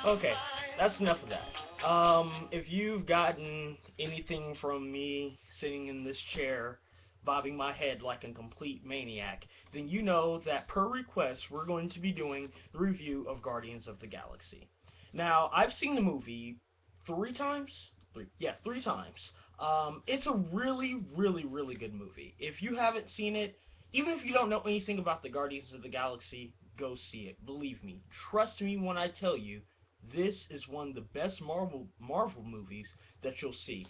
Okay, that's enough of that. If you've gotten anything from me sitting in this chair, bobbing my head like a complete maniac, then you know that per request, we're going to be doing the review of Guardians of the Galaxy. Now, I've seen the movie 3 times. Yeah, 3 times. It's a really, really, really good movie. If you haven't seen it, even if you don't know anything about the Guardians of the Galaxy, go see it. Believe me, trust me when I tell you, this is one of the best Marvel movies that you'll see.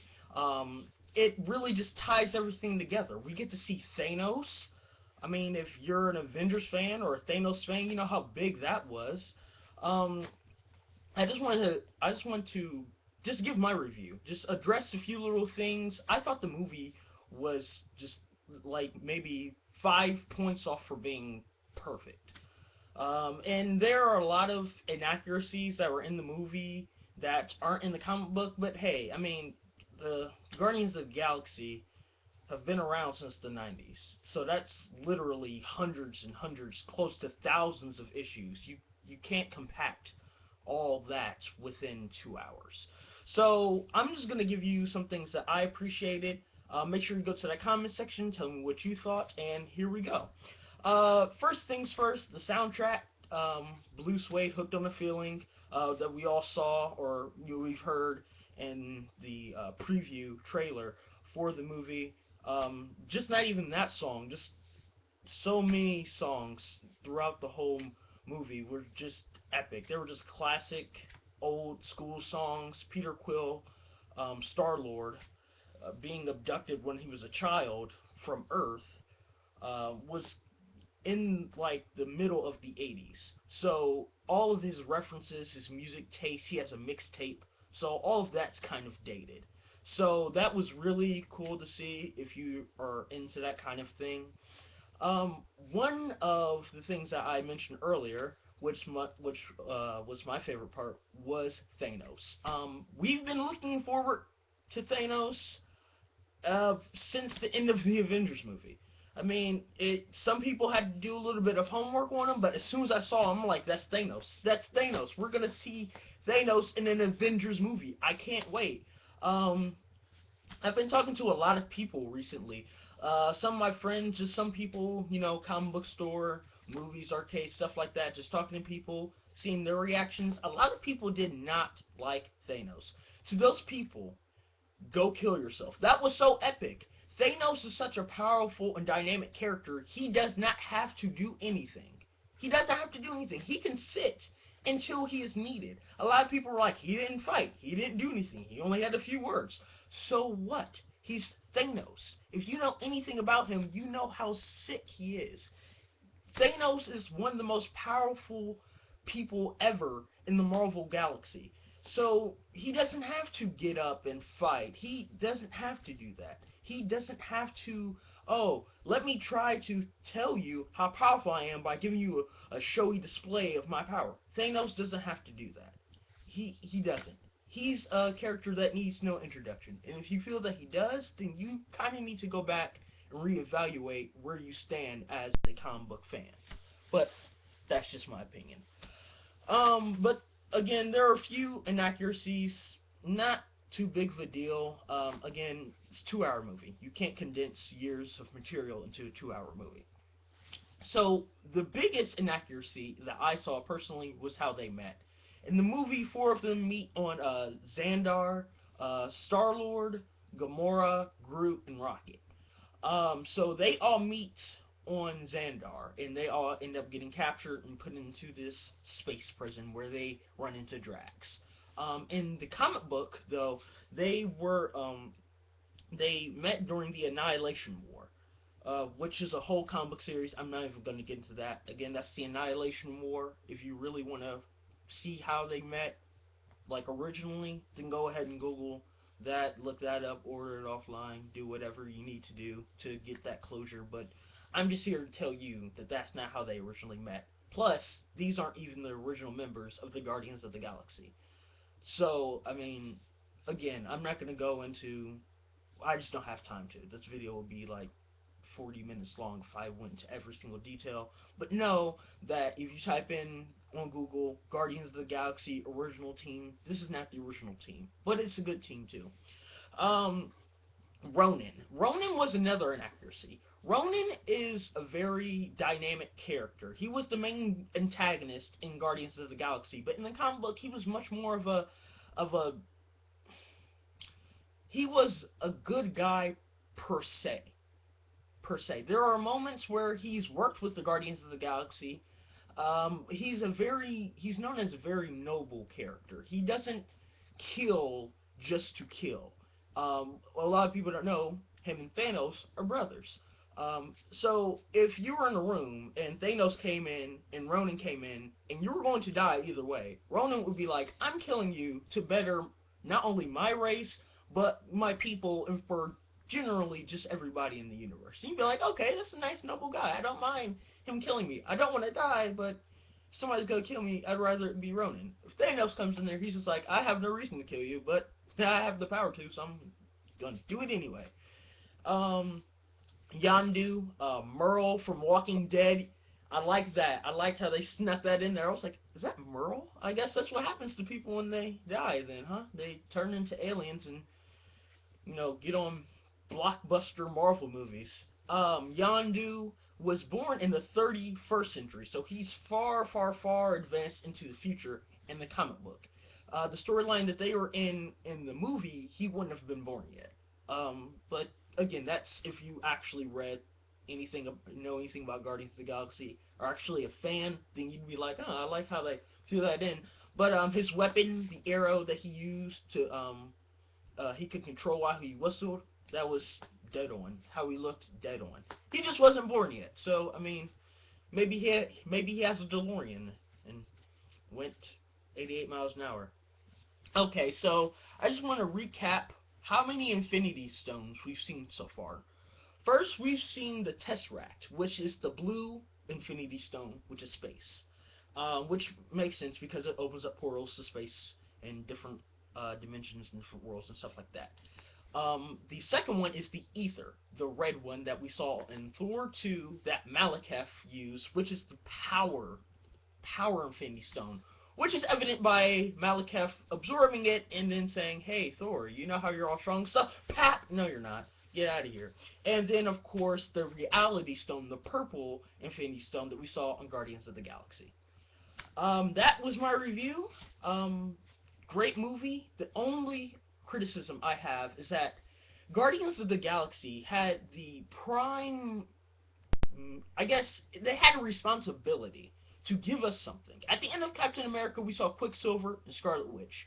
It really just ties everything together. We get to see Thanos. I mean, if you're an Avengers fan or a Thanos fan, you know how big that was. Um, I just want to just give my review. Just address a few little things. I thought the movie was just like maybe 5 points off for being perfect. And there are a lot of inaccuracies that were in the movie that aren't in the comic book. But hey, I mean, the Guardians of the Galaxy have been around since the 90s. So that's literally hundreds and hundreds, close to thousands of issues. You can't compact all that within 2 hours. So I'm just gonna give you some things that I appreciated. Make sure you go to that comment section, tell me what you thought, and here we go. First things first, the soundtrack. Blue Suede, "Hooked on a Feeling," that we all saw or we've heard in the preview trailer for the movie. Just not even that song, just so many songs throughout the whole movie were just epic. They were just classic old school songs. Peter Quill, Star Lord, being abducted when he was a child from Earth, was in like the middle of the 80s. So all of his references, his music taste, he has a mixtape. So all of that's kind of dated. So that was really cool to see if you are into that kind of thing. One of the things that I mentioned earlier, which was my favorite part, was Thanos. We've been looking forward to Thanos uh, since the end of the Avengers movie. I mean, some people had to do a little bit of homework on him, but as soon as I saw him, I'm like, that's Thanos. That's Thanos. We're gonna see Thanos in an Avengers movie. I can't wait. Um, I've been talking to a lot of people recently. Some of my friends, just some people, comic book store, movies, arcade, stuff like that. Just talking to people, seeing their reactions. A lot of people did not like Thanos. To those people, go kill yourself. That was so epic. Thanos is such a powerful and dynamic character. He does not have to do anything. He doesn't have to do anything. He can sit until he is needed. A lot of people are like, he didn't fight. He didn't do anything. He only had a few words. So what? He's Thanos. If you know anything about him, you know how sick he is. Thanos is one of the most powerful people ever in the Marvel galaxy. So he doesn't have to get up and fight. He doesn't have to do that. He doesn't have to, oh, let me try to tell you how powerful I am by giving you a showy display of my power. Thanos doesn't have to do that. He doesn't. He's a character that needs no introduction. And if you feel that he does, then you kind of need to go back and reevaluate where you stand as a comic book fan. But that's just my opinion. But again, there are a few inaccuracies, not too big of a deal. Again, it's a 2 hour movie. You can't condense years of material into a 2 hour movie. So the biggest inaccuracy that I saw personally was how they met. In the movie, four of them meet on Xandar, Star Lord, Gamora, Groot, and Rocket. So they all meet on Xandar, and they all end up getting captured and put into this space prison where they run into Drax. In the comic book, though, they met during the Annihilation War, which is a whole comic book series. I'm not even going to get into that. Again, that's the Annihilation War. If you really want to see how they met, like originally, then go ahead and Google that, look that up, order it offline, do whatever you need to do to get that closure. But I'm just here to tell you that that's not how they originally met. Plus, these aren't even the original members of the Guardians of the Galaxy. So, I mean, again, I'm not going to go into. I just don't have time to. This video will be like 40 minutes long if I went into every single detail. But know that if you type in on Google, Guardians of the Galaxy original team. This is not the original team, but it's a good team too. Um, Ronan. Ronan was another inaccuracy. Ronan is a very dynamic character. He was the main antagonist in Guardians of the Galaxy, but in the comic book, he was much more of a he was a good guy per se. Per se, there are moments where he's worked with the Guardians of the Galaxy. He's known as a very noble character. He doesn't kill just to kill. A lot of people don't know him and Thanos are brothers. So if you were in a room and Thanos came in and Ronan came in and you were going to die either way, Ronan would be like, "I'm killing you to better not only my race but my people and for generally just everybody in the universe." And you'd be like, "Okay, that's a nice noble guy. I don't mind him killing me. I don't want to die, but if somebody's gonna kill me, I'd rather it be Ronan." If Thanos comes in there, he's just like, "I have no reason to kill you, but I have the power to, so I'm gonna do it anyway." Um, Yondu, Merle from Walking Dead. I like that. I liked how they snuck that in there. I was like, "Is that Merle?" I guess that's what happens to people when they die. Then, huh? They turn into aliens and get on blockbuster Marvel movies. Yondu was born in the 31st century, so he's far, far, far advanced into the future in the comic book. The storyline that they were in the movie, he wouldn't have been born yet. But again, that's if you actually read anything, know anything about Guardians of the Galaxy, or actually a fan, then you'd be like, "Oh, I like how they threw that in." But his weapon, the arrow that he used to he could control while he whistled, that was dead on. How he looked, dead on. He just wasn't born yet, so I mean, maybe he has a DeLorean and went 88 miles an hour. Okay, so I just want to recap how many Infinity Stones we've seen so far. First, we've seen the Tesseract, which is the blue Infinity Stone, which is space. Which makes sense because it opens up portals to space and different dimensions and different worlds and stuff like that. The second one is the Ether, the red one that we saw in Thor 2 that Malekith used, which is the power Infinity Stone, which is evident by Malekith absorbing it and then saying, "Hey, Thor, you know how you're all strong stuff? Pat! No, you're not. Get out of here." And then, of course, the Reality Stone, the purple Infinity Stone that we saw on Guardians of the Galaxy. That was my review. Great movie. The only criticism I have is that Guardians of the Galaxy had the prime, I guess, they had a responsibility to give us something. At the end of Captain America, we saw Quicksilver and Scarlet Witch.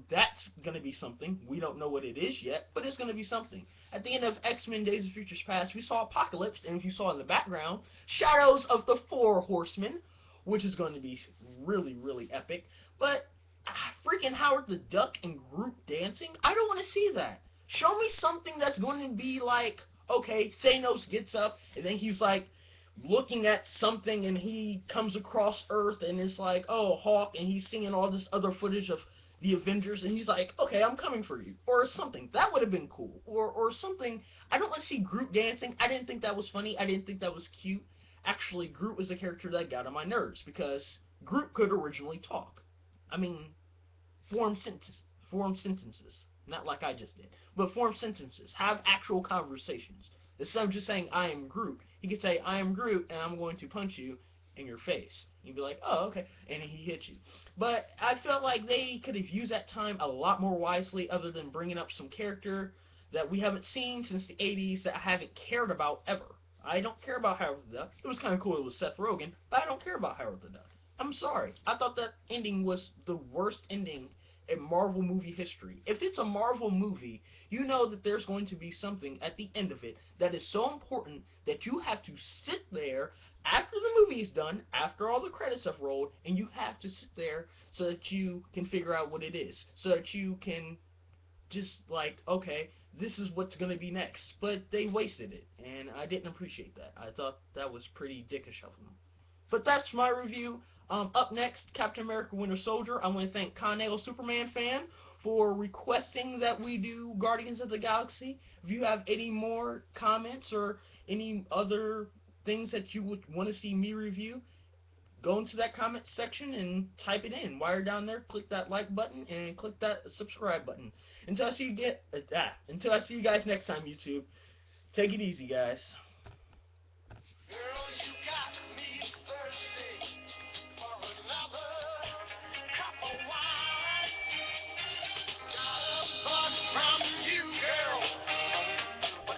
That's going to be something. We don't know what it is yet, but it's going to be something. At the end of X-Men Days of Futures Past, we saw Apocalypse, and if you saw in the background, Shadows of the Four Horsemen, which is going to be really, really epic. But freaking Howard the Duck and Groot dancing, I don't want to see that. Show me something that's going to be like, okay, Thanos gets up, and then he's like, looking at something and he comes across Earth and it's like, "Oh, Hawk," and he's seeing all this other footage of the Avengers and he's like, "Okay, I'm coming for you," or something. That would have been cool. Or something. I don't want to see Groot dancing. I didn't think that was funny. I didn't think that was cute. Actually, Groot was a character that got on my nerves because Groot could originally talk. I mean, form sentences. Not like I just did, but form sentences. Have actual conversations. Instead of just saying, "I am Groot," he could say, "I am Groot and I'm going to punch you in your face." You'd be like, "Oh, okay," and he hits you. But I felt like they could have used that time a lot more wisely, other than bringing up some character that we haven't seen since the 80s that I haven't cared about ever. I don't care about Howard the Duck. It was kind of cool it was Seth Rogen, but I don't care about Howard the Duck. I'm sorry. I thought that ending was the worst ending in Marvel movie history. If it's a Marvel movie, you know that there's going to be something at the end of it that is so important that you have to sit there after the movie is done, after all the credits have rolled, and you have to sit there so that you can figure out what it is, so that you can just like, okay, this is what's going to be next. But they wasted it, and I didn't appreciate that. I thought that was pretty dickish of them. But that's my review. Up next, Captain America Winter Soldier. I want to thank Connell Superman Fan for requesting that we do Guardians of the Galaxy. If you have any more comments or any other things that you would want to see me review, go into that comment section and type it in. While you're down there, click that like button and click that subscribe button. Until I see you guys next time, YouTube. Take it easy, guys.